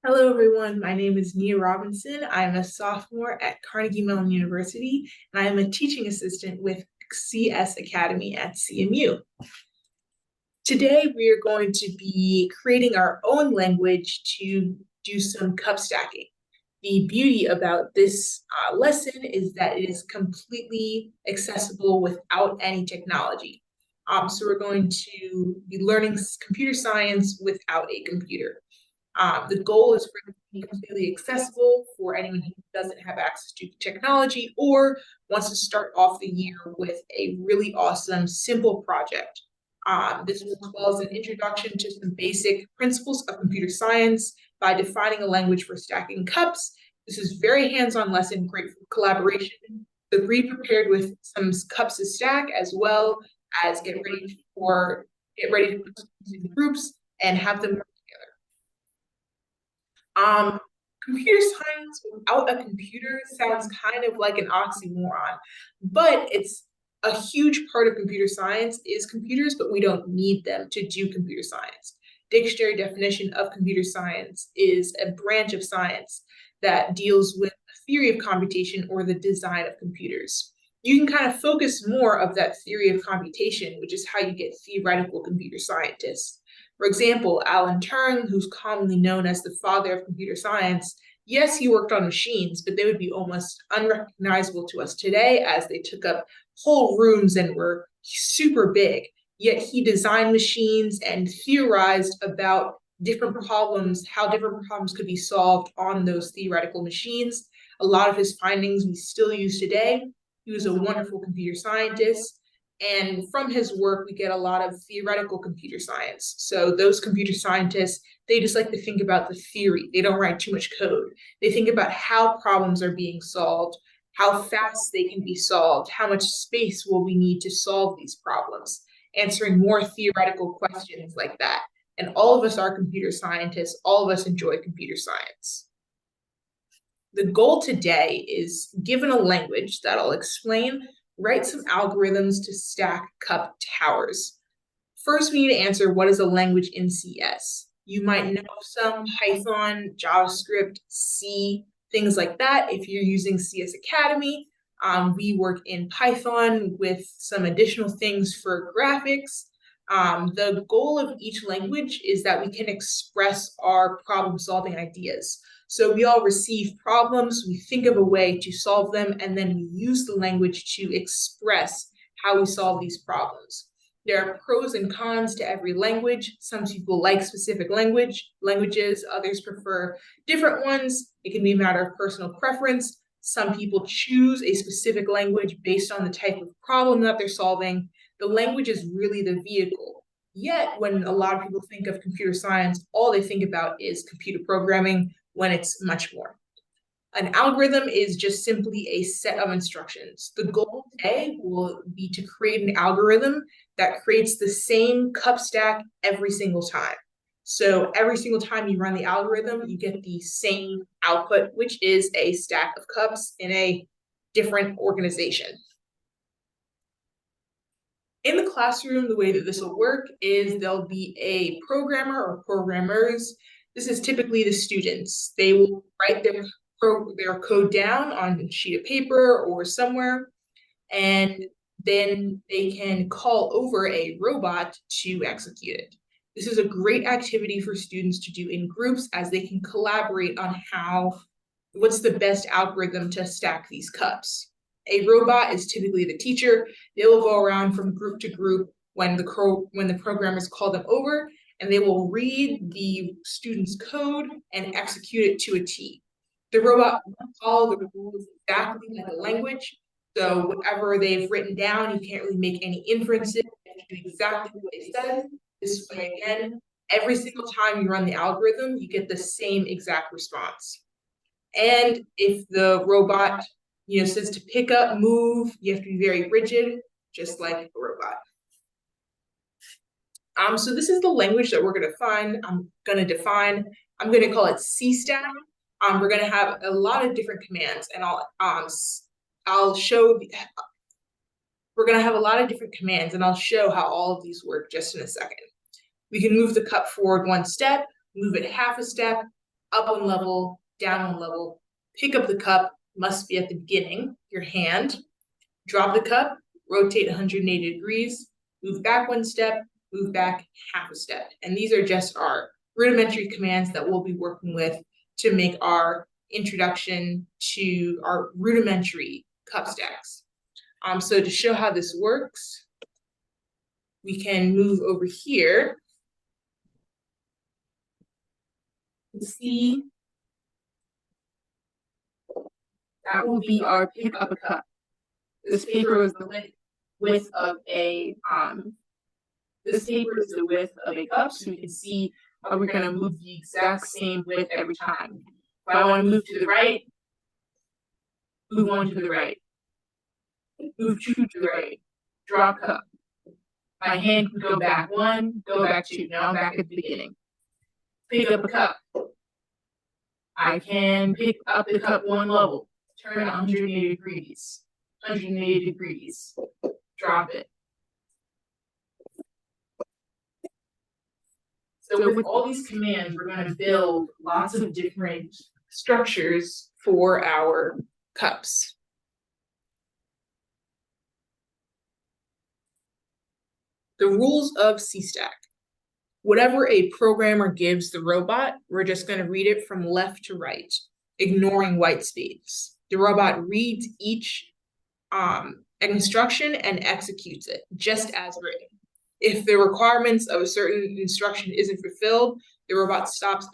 Hello, everyone. My name is Nia Robinson. I'm a sophomore at Carnegie Mellon University, and I am a teaching assistant with CS Academy at CMU. Today, we are going to be creating our own language to do some cup stacking. The beauty about this lesson is that it is completely accessible without any technology. So we're going to be learning computer science without a computer. The goal is for it to be completely accessible for anyone who doesn't have access to technology or wants to start off the year with a really awesome, simple project. This will as well as an introduction to some basic principles of computer science by defining a language for stacking cups. This is very hands-on lesson, great for collaboration. So be prepared with some cups to stack as well as get ready to put in groups and have them work together. Computer science without a computer sounds kind of like an oxymoron, but it's a huge part of computer science is computers, but we don't need them to do computer science. Dictionary definition of computer science is a branch of science that deals with the theory of computation or the design of computers. You can kind of focus more of that theory of computation, which is how you get theoretical computer scientists. For example, Alan Turing, who's commonly known as the father of computer science, yes, he worked on machines, but they would be almost unrecognizable to us today as they took up whole rooms and were super big. Yet he designed machines and theorized about different problems, how different problems could be solved on those theoretical machines. A lot of his findings we still use today. He was a wonderful computer scientist. And from his work, we get a lot of theoretical computer science. So those computer scientists, they just like to think about the theory. They don't write too much code. They think about how problems are being solved, how fast they can be solved, how much space will we need to solve these problems, answering more theoretical questions like that. And all of us are computer scientists. All of us enjoy computer science. The goal today is, given a language that I'll explain, write some algorithms to stack cup towers. First, we need to answer what is a language in CS. You might know some Python, JavaScript, C, things like that. If you're using CS Academy, we work in Python with some additional things for graphics. The goal of each language is that we can express our problem-solving ideas. So we all receive problems, we think of a way to solve them, and then we use the language to express how we solve these problems. There are pros and cons to every language. Some people like specific languages, others prefer different ones. It can be a matter of personal preference. Some people choose a specific language based on the type of problem that they're solving. The language is really the vehicle. Yet, when a lot of people think of computer science, all they think about is computer programming, when it's much more. An algorithm is just simply a set of instructions. The goal today will be to create an algorithm that creates the same cup stack every single time. So every single time you run the algorithm, you get the same output, which is a stack of cups in a different organization. In the classroom, the way that this will work is there'll be a programmer or programmers. This is typically the students. They will write their code down on a sheet of paper or somewhere, and then they can call over a robot to execute it. This is a great activity for students to do in groups as they can collaborate on what's the best algorithm to stack these cups. A robot is typically the teacher. They will go around from group to group when the programmers call them over, and they will read the student's code and execute it to a T. The robot will follow the rules exactly like a language. So whatever they've written down, you can't really make any inferences. You do exactly what they said. This way, again, every single time you run the algorithm, you get the same exact response. And if the robot, says to pick up, move, you have to be very rigid, just like a robot. So this is the language that we're going to define. I'm going to call it CStack. We're going to have a lot of different commands, and I'll show. We're going to have a lot of different commands, and I'll show how all of these work just in a second. We can move the cup forward one step, move it half a step, up one level, down one level. Pick up the cup must be at the beginning, your hand. Drop the cup, rotate 180 degrees, move back one step, move back half a step. And these are just our rudimentary commands that we'll be working with to make our introduction to our rudimentary cup stacks. So to show how this works, we can move over here and see that will be our pick up a cup. This paper is the width of a cup, so we can see how we're going to move the exact same width every time. If I want to move to the right, move one to the right, move two to the right, drop cup. My hand can go back one, go back two. Now I'm back at the beginning. Pick up a cup. I can pick up the cup one level, turn 180 degrees, 180 degrees, drop it. So with all these commands, we're going to build lots of different structures for our cups. The rules of CStack. Whatever a programmer gives the robot, we're just going to read it from left to right, ignoring white space. The robot reads each instruction and executes it just as written. If the requirements of a certain instruction isn't fulfilled, the robot stops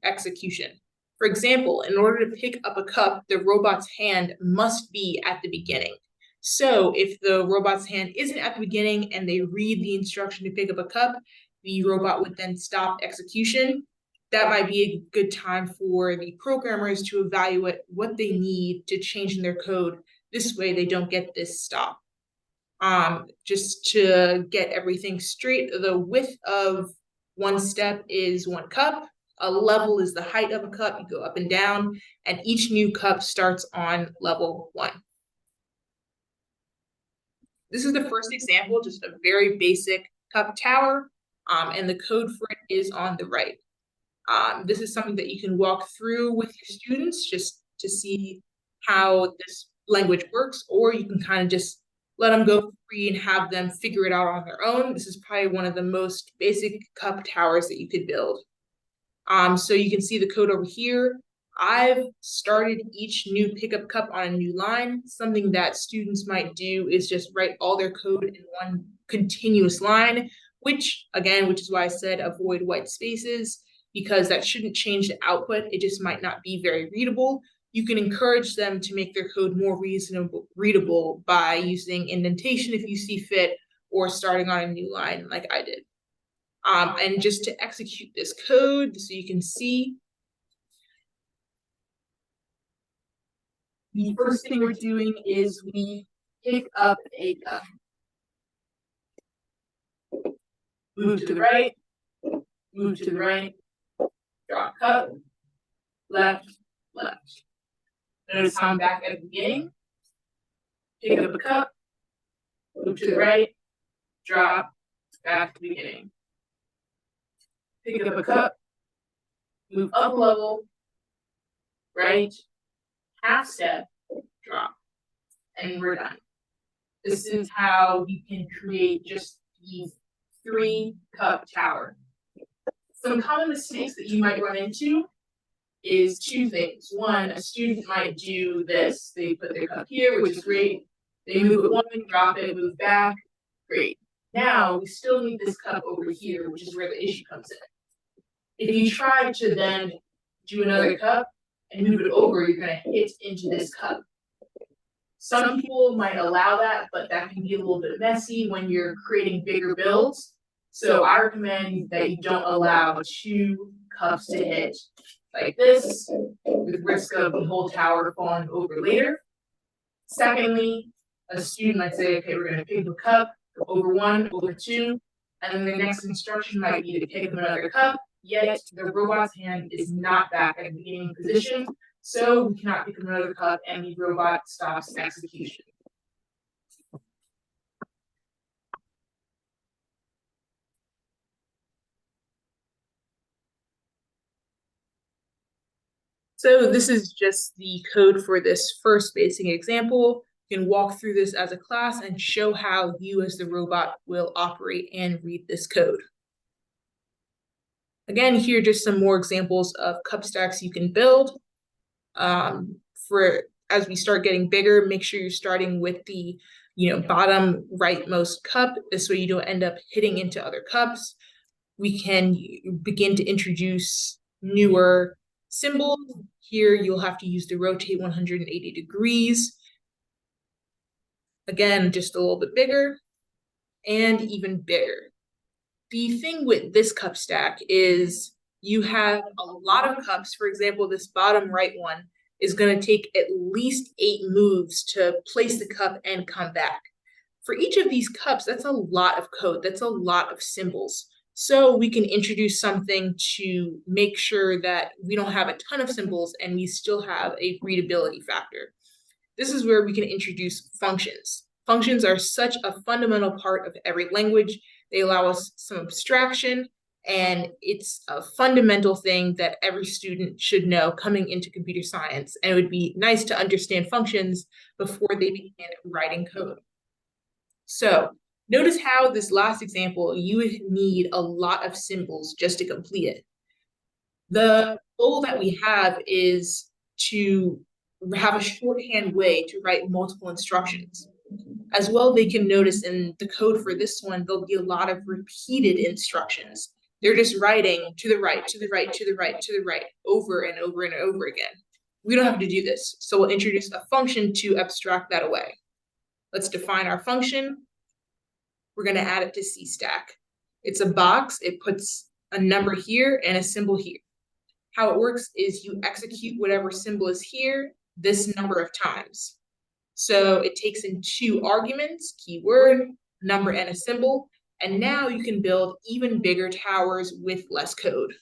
execution. For example, in order to pick up a cup, the robot's hand must be at the beginning. So if the robot's hand isn't at the beginning and they read the instruction to pick up a cup, the robot would then stop execution. That might be a good time for the programmers to evaluate what they need to change in their code. This way they don't get this stop. Just to get everything straight, the width of one step is one cup. A level is the height of a cup. You go up and down, and each new cup starts on level 1. This is the first example, just a very basic cup tower, and the code for it is on the right. This is something that you can walk through with your students just to see how this language works, or you can kind of just let them go free and have them figure it out on their own. This is probably one of the most basic cup towers that you could build. So you can see the code over here. I've started each new pickup cup on a new line. Something that students might do is just write all their code in one continuous line, which is why I said avoid white spaces, because that shouldn't change the output. It just might not be very readable. You can encourage them to make their code more readable by using indentation if you see fit, or starting on a new line like I did. And just to execute this code, so you can see, the first thing we're doing is we pick up a cup. Move to the right, move to the right, drop cup, left, left. Notice how I'm back at the beginning. Pick up a cup, move to the right, drop, back to the beginning. Pick up a cup, move up a level, right, half step, drop, and we're done. This is how you can create just these 3-cup tower. Some common mistakes that you might run into is 2 things. One, a student might do this. They put their cup here, which is great. They move it one, drop it, move back, great. Now we still need this cup over here, which is where the issue comes in. If you try to then do another cup and move it over, you're going to hit into this cup. Some people might allow that, but that can be a little bit messy when you're creating bigger builds. So I recommend that you don't allow 2 cups to hit like this, with risk of the whole tower falling over later. Secondly, a student might say, okay, we're going to pick a cup over 1, over 2, and then the next instruction might be to pick up another cup, yet the robot's hand is not back at the beginning position, so we cannot pick up another cup and the robot stops execution. So this is just the code for this first basic example. You can walk through this as a class and show how you as the robot will operate and read this code. Again, here are just some more examples of cup stacks you can build. For as we start getting bigger, make sure you're starting with the bottom rightmost cup. This way you don't end up hitting into other cups. We can begin to introduce newer symbols. Here you'll have to use the rotate 180 degrees. Again, just a little bit bigger and even bigger. The thing with this cup stack is you have a lot of cups. For example, this bottom right one is going to take at least 8 moves to place the cup and come back. For each of these cups, that's a lot of code. That's a lot of symbols. So we can introduce something to make sure that we don't have a ton of symbols and we still have a readability factor. This is where we can introduce functions. Functions are such a fundamental part of every language. They allow us some abstraction, and it's a fundamental thing that every student should know coming into computer science. And it would be nice to understand functions before they begin writing code. So notice how this last example, you would need a lot of symbols just to complete it. The goal that we have is to have a shorthand way to write multiple instructions. As well, they can notice in the code for this one, there'll be a lot of repeated instructions. They're just writing to the right, to the right, to the right, to the right, over and over and over again. We don't have to do this. So we'll introduce a function to abstract that away. Let's define our function. We're going to add it to CStack. It's a box. It puts a number here and a symbol here. How it works is you execute whatever symbol is here this number of times. So it takes in 2 arguments, keyword, number, and a symbol. And now you can build even bigger towers with less code.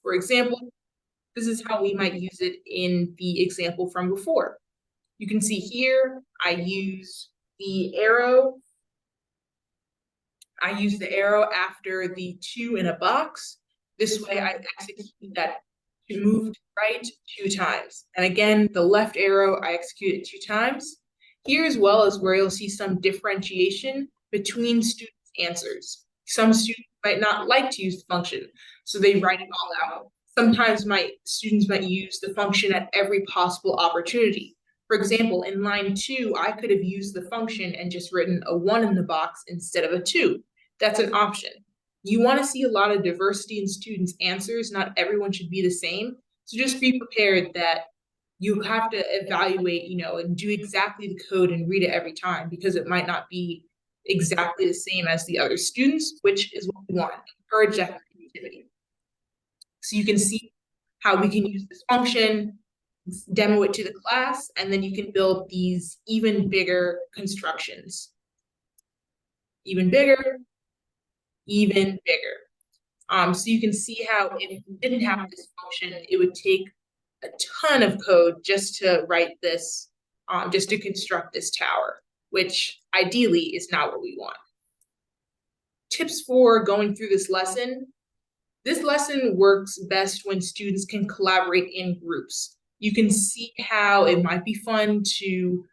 For example, this is how we might use it in the example from before. You can see here, I use the arrow. I use the arrow after the 2 in a box. This way I execute that to move to right 2 times. And again, the left arrow, I execute it 2 times. Here as well is where you'll see some differentiation between students' answers. Some students might not like to use the function, so they write it all out. Sometimes students might use the function at every possible opportunity. For example, in line 2, I could have used the function and just written a 1 in the box instead of a 2. That's an option. You want to see a lot of diversity in students' answers. Not everyone should be the same. So just be prepared that you have to evaluate, and do exactly the code and read it every time, because it might not be exactly the same as the other students, which is what we want. Encourage that creativity. So you can see how we can use this function, demo it to the class, and then you can build these even bigger constructions. Even bigger, even bigger. So you can see how if we didn't have this function, it would take a ton of code just to write this, just to construct this tower, which ideally is not what we want. Tips for going through this lesson. This lesson works best when students can collaborate in groups. You can see how it might be fun to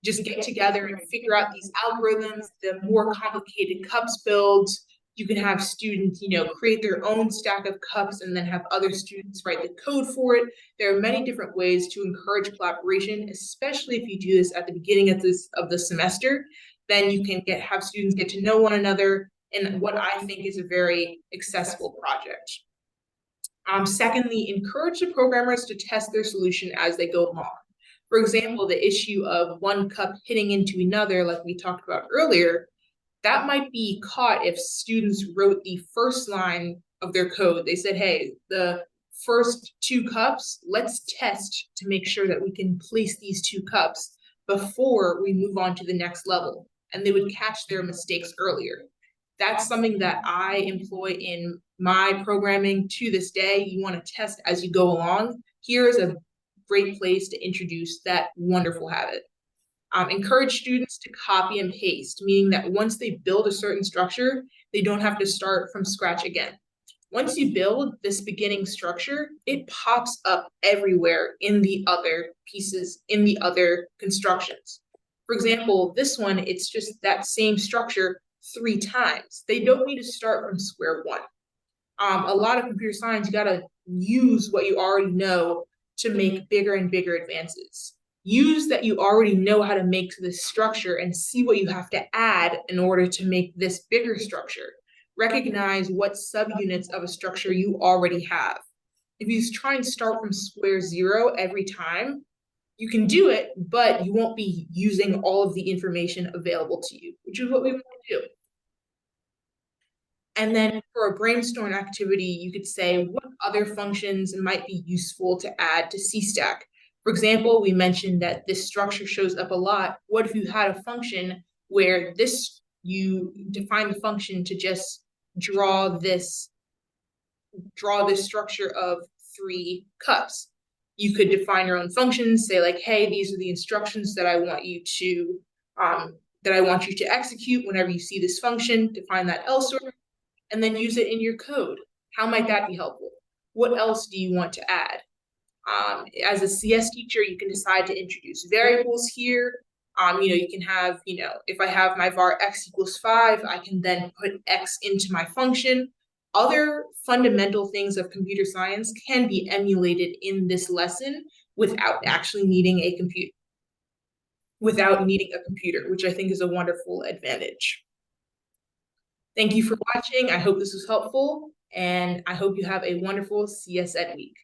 just get together and figure out these algorithms, the more complicated cups builds. You can have students, create their own stack of cups and then have other students write the code for it. There are many different ways to encourage collaboration, especially if you do this at the beginning of the semester. Then you can have students get to know one another in what I think is a very accessible project. Secondly, encourage the programmers to test their solution as they go along. For example, the issue of one cup hitting into another, like we talked about earlier, that might be caught if students wrote the first line of their code. They said, hey, the first 2 cups, let's test to make sure that we can place these 2 cups before we move on to the next level. And they would catch their mistakes earlier. That's something that I employ in my programming to this day. You want to test as you go along. Here's a great place to introduce that wonderful habit. Encourage students to copy and paste, meaning that once they build a certain structure, they don't have to start from scratch again. Once you build this beginning structure, it pops up everywhere in the other pieces, in the other constructions. For example, this one, it's just that same structure 3 times. They don't need to start from square one. A lot of computer science, you gotta use what you already know to make bigger and bigger advances. Use that you already know how to make this structure and see what you have to add in order to make this bigger structure. Recognize what subunits of a structure you already have. If you try and start from square zero every time, you can do it, but you won't be using all of the information available to you, which is what we want to do. And then for a brainstorm activity, you could say what other functions might be useful to add to CStack. For example, we mentioned that this structure shows up a lot. What if you had a function where you define the function to just draw this structure of 3 cups? You could define your own functions, say like, hey, these are the instructions that I want you to execute whenever you see this function. Define that else order, and then use it in your code. How might that be helpful? What else do you want to add? As a CS teacher, you can decide to introduce variables here. You can have, if I have my var x equals 5, I can then put x into my function. Other fundamental things of computer science can be emulated in this lesson without actually needing a computer, which I think is a wonderful advantage. Thank you for watching. I hope this was helpful, and I hope you have a wonderful CSEd week.